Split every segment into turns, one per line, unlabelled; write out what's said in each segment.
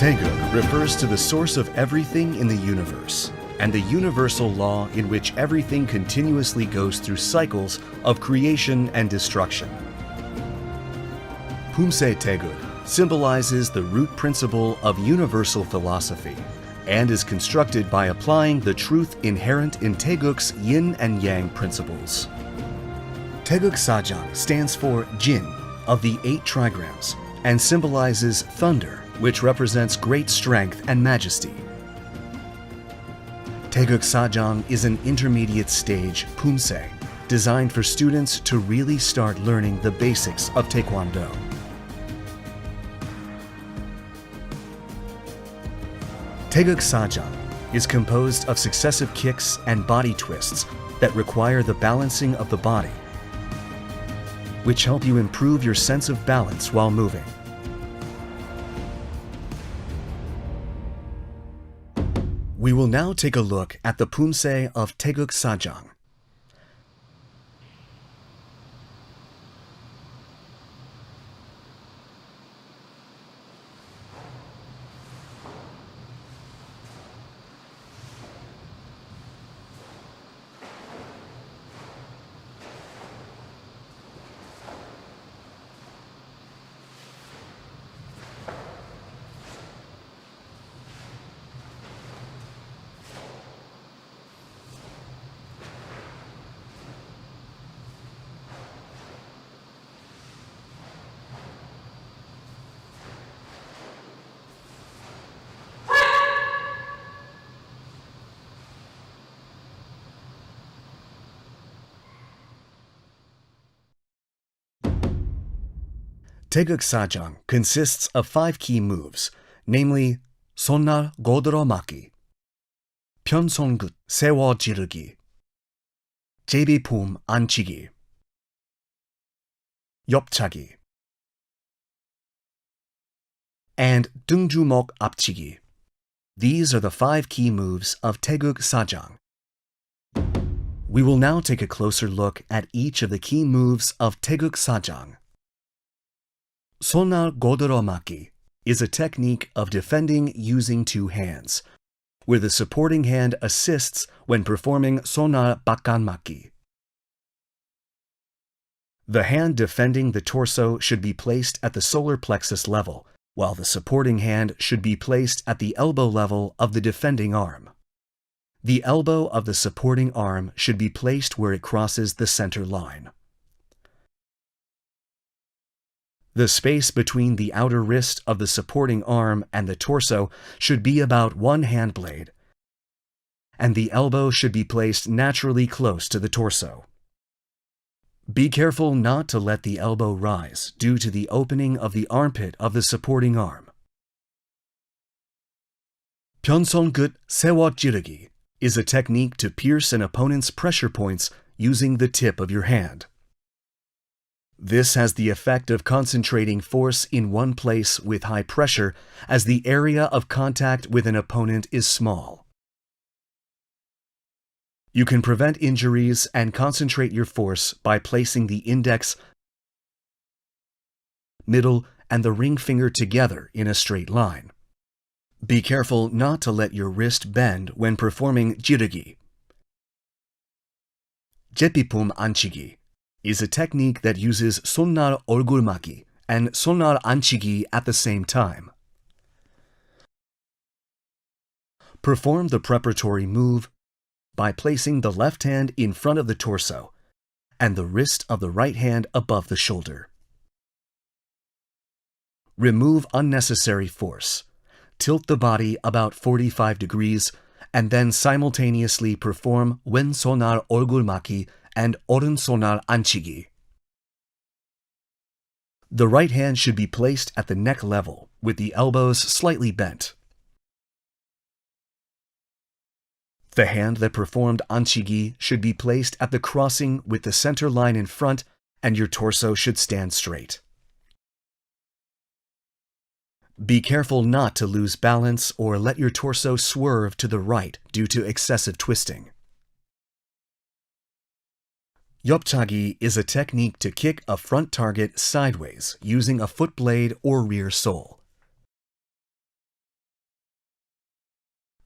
Taegeuk refers to the source of everything in the universe, and the universal law in which everything continuously goes through cycles of creation and destruction. Pumse Taegeuk symbolizes the root principle of universal philosophy and is constructed by applying the truth inherent in Taegeuk's yin and yang principles. Taegeuk Sajang stands for Jin of the 8 trigrams and symbolizes thunder, which represents great strength and majesty. Taegeuk Sajang is an intermediate stage Pumse designed for students to really start learning the basics of Taekwondo. Taegeuk Sajang is composed of successive kicks and body twists that require the balancing of the body, which help you improve your sense of balance while moving. We will now take a look at the Pumse of Taegeuk Sajang. Taegeuk Sajang consists of 5 key moves, namely 손날 고들어 맞기, 편손끝 세워 지르기, 제비품 앉히기, 옆차기, and 등주먹 앞치기. These are the 5 key moves of Taegeuk Sajang. We will now take a closer look at each of the key moves of Taegeuk Sajang. 손날 고들어 맞기 is a technique of defending using 2 hands, where the supporting hand assists when performing 손날 바깥 맞기. The hand defending the torso should be placed at the solar plexus level, while the supporting hand should be placed at the elbow level of the defending arm. The elbow of the supporting arm should be placed where it crosses the center line. The space between the outer wrist of the supporting arm and the torso should be about 1 hand blade, and the elbow should be placed naturally close to the torso. Be careful not to let the elbow rise due to the opening of the armpit of the supporting arm. 편손끝 세워 찌르기 is a technique to pierce an opponent's pressure points using the tip of your hand. This has the effect of concentrating force in one place with high pressure as the area of contact with an opponent is small. You can prevent injuries and concentrate your force by placing the index, middle, and the ring finger together in a straight line. Be careful not to let your wrist bend when performing jirugi. 제비품 앉히기 is a technique that uses 손날 얼굴 맞기 and 손날 앉히기 at the same time. Perform the preparatory move by placing the left hand in front of the torso and the wrist of the right hand above the shoulder. Remove unnecessary force. Tilt the body about 45 degrees and then simultaneously perform 왼손날 얼굴 맞기 and 오른손날 앉히기. The right hand should be placed at the neck level, with the elbows slightly bent. The hand that performed 앉히기 should be placed at the crossing with the center line in front, and your torso should stand straight. Be careful not to lose balance or let your torso swerve to the right due to excessive twisting. 옆차기 is a technique to kick a front target sideways using a foot blade or rear sole.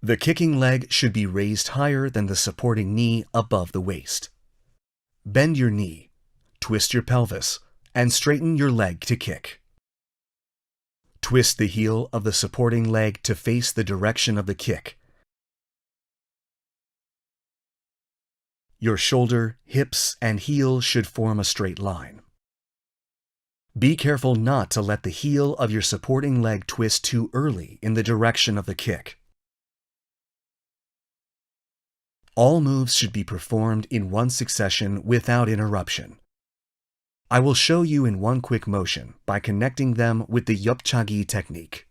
The kicking leg should be raised higher than the supporting knee above the waist. Bend your knee, twist your pelvis, and straighten your leg to kick. Twist the heel of the supporting leg to face the direction of the kick. Your shoulder, hips, and heel should form a straight line. Be careful not to let the heel of your supporting leg twist too early in the direction of the kick. All moves should be performed in one succession without interruption. I will show you in one quick motion by connecting them with the 옆차기 technique.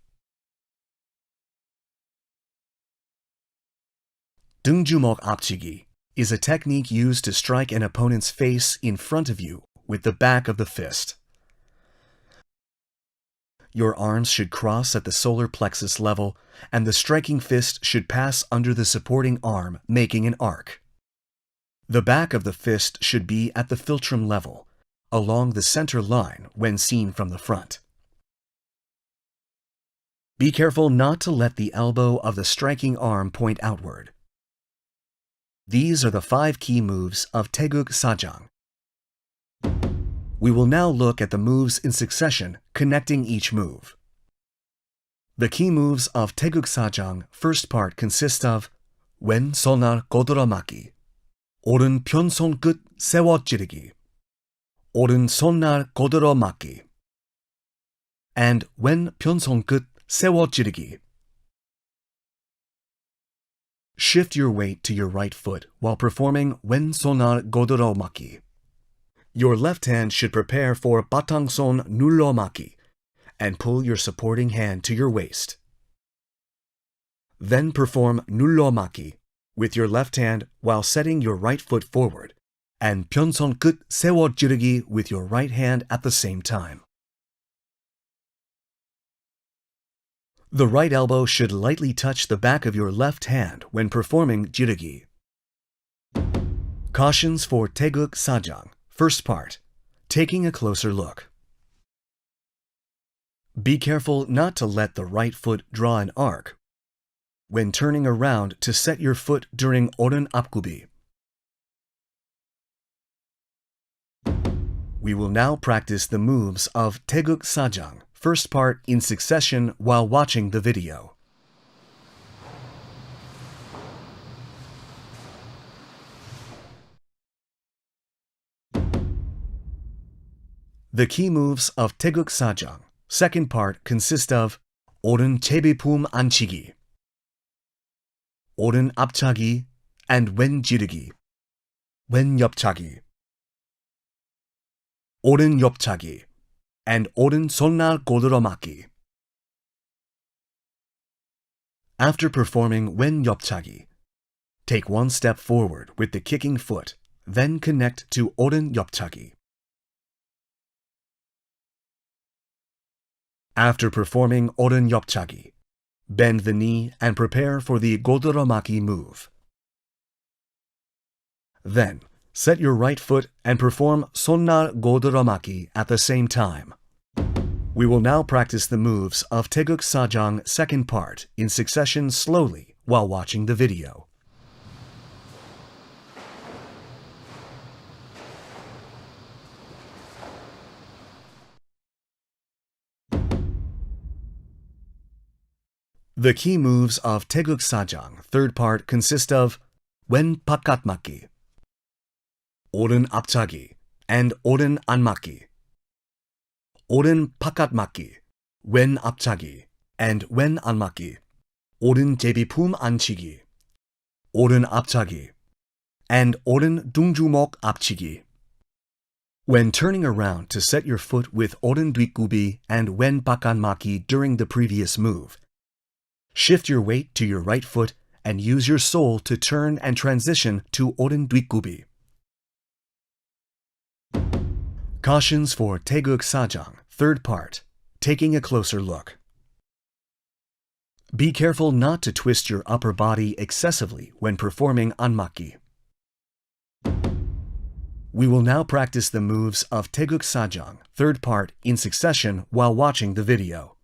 등주먹 앞치기 is a technique used to strike an opponent's face in front of you with the back of the fist. Your arms should cross at the solar plexus level, and the striking fist should pass under the supporting arm, making an arc. The back of the fist should be at the philtrum level, along the center line when seen from the front. Be careful not to let the elbow of the striking arm point outward. These are the 5 key moves of Taegeuk Sajang. We will now look at the moves in succession, connecting each move. The key moves of Taegeuk Sajang first part consist of 왼 손날 고들어 맞기, 오른 편손끝 세워 찌르기, 오른 손날 고들어 맞기, and 왼 편손끝 세워 찌르기. Shift your weight to your right foot while performing 왼 손날 고들어 맞기. Your left hand should prepare for 바탕손 눌러 맞기 and pull your supporting hand to your waist. Then perform 눌러 맞기 with your left hand while setting your right foot forward, and 편손끝 세워 찌르기 with your right hand at the same time. The right elbow should lightly touch the back of your left hand when performing 찌르기. Cautions for Taegeuk Sajang. First part, taking a closer look. Be careful not to let the right foot draw an arc when turning around to set your foot during 오른 앞굽이. We will now practice the moves of Taegeuk Sajang, first part in succession while watching the video. The key moves of Taegeuk Sajang, second part, consist of 오른 제비품 안치기, 오른 앞차기, and 왼 지르기, 왼 옆차기, 오른 옆차기, and 오른 손날 고들어 맞기. After performing 왼 옆차기, take one step forward with the kicking foot, then connect to 오른 옆차기. After performing 오른 옆차기, bend the knee and prepare for the 고들어 맞기 move. Then, set your right foot and perform 손날 고들어 맞기 at the same time. We will now practice the moves of Taegeuk Sajang second part in succession slowly while watching the video. The key moves of Taegeuk Sajang third part consist of 왼 바깥 맞기, 오른 앞차기, and 오른 안 맞기, 오른 바깥 맞기, 왼 앞차기, and 왼 안 맞기, 오른 제비품 안치기, 오른 앞차기, and 오른 등주먹 앞치기. When turning around to set your foot with 오른 뒷굽이 and 왼 바깥 맞기 during the previous move, shift your weight to your right foot and use your sole to turn and transition to 오른 뒷굽이. Cautions for Taegeuk Sajang, third part, taking a closer look. Be careful not to twist your upper body excessively when performing 안맞기. We will now practice the moves of Taegeuk Sajang, third part, in succession while watching the video.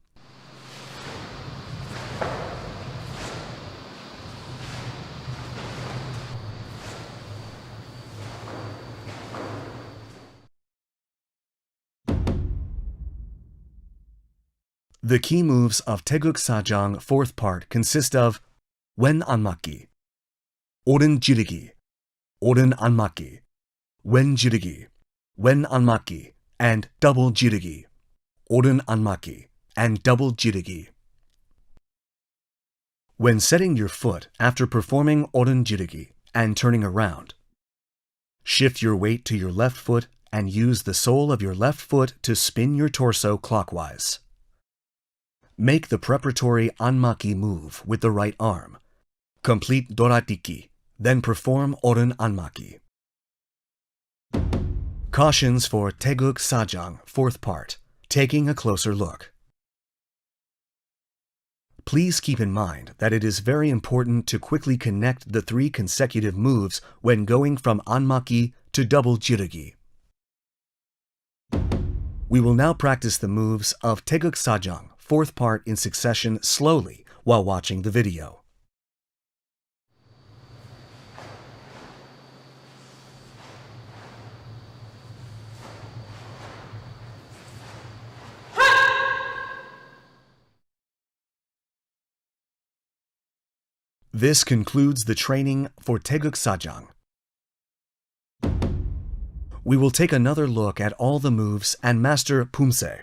The key moves of Taegeuk Sajang 4th part consist of wen anmaki, oren jirigi, oren anmaki, wen jirigi, wen anmaki, and double jirigi, oren anmaki, and double jirigi. When setting your foot after performing oren jirigi and turning around, shift your weight to your left foot and use the sole of your left foot to spin your torso clockwise. Make the preparatory anmaki move with the right arm. Complete doratiki, then perform oren anmaki. Cautions for Taegeuk Sajang 4th part, taking a closer look. Please keep in mind that it is very important to quickly connect the 3 consecutive moves when going from anmaki to double jirigi. We will now practice the moves of Taegeuk Sajang 4th part in succession slowly while watching the video. This concludes the training for Taegeuk Sajang. We will take another look at all the moves and master Pumse.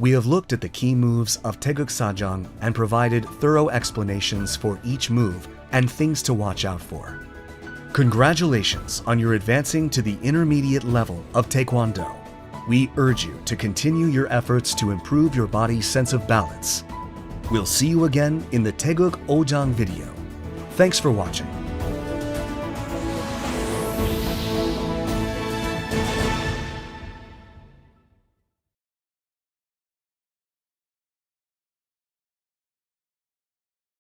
We have looked at the key moves of Taegeuk Sajang and provided thorough explanations for each move and things to watch out for. Congratulations on your advancing to the intermediate level of Taekwondo. We urge you to continue your efforts to improve your body's sense of balance. We'll see you again in the Taegeuk Ojang video. Thanks for watching.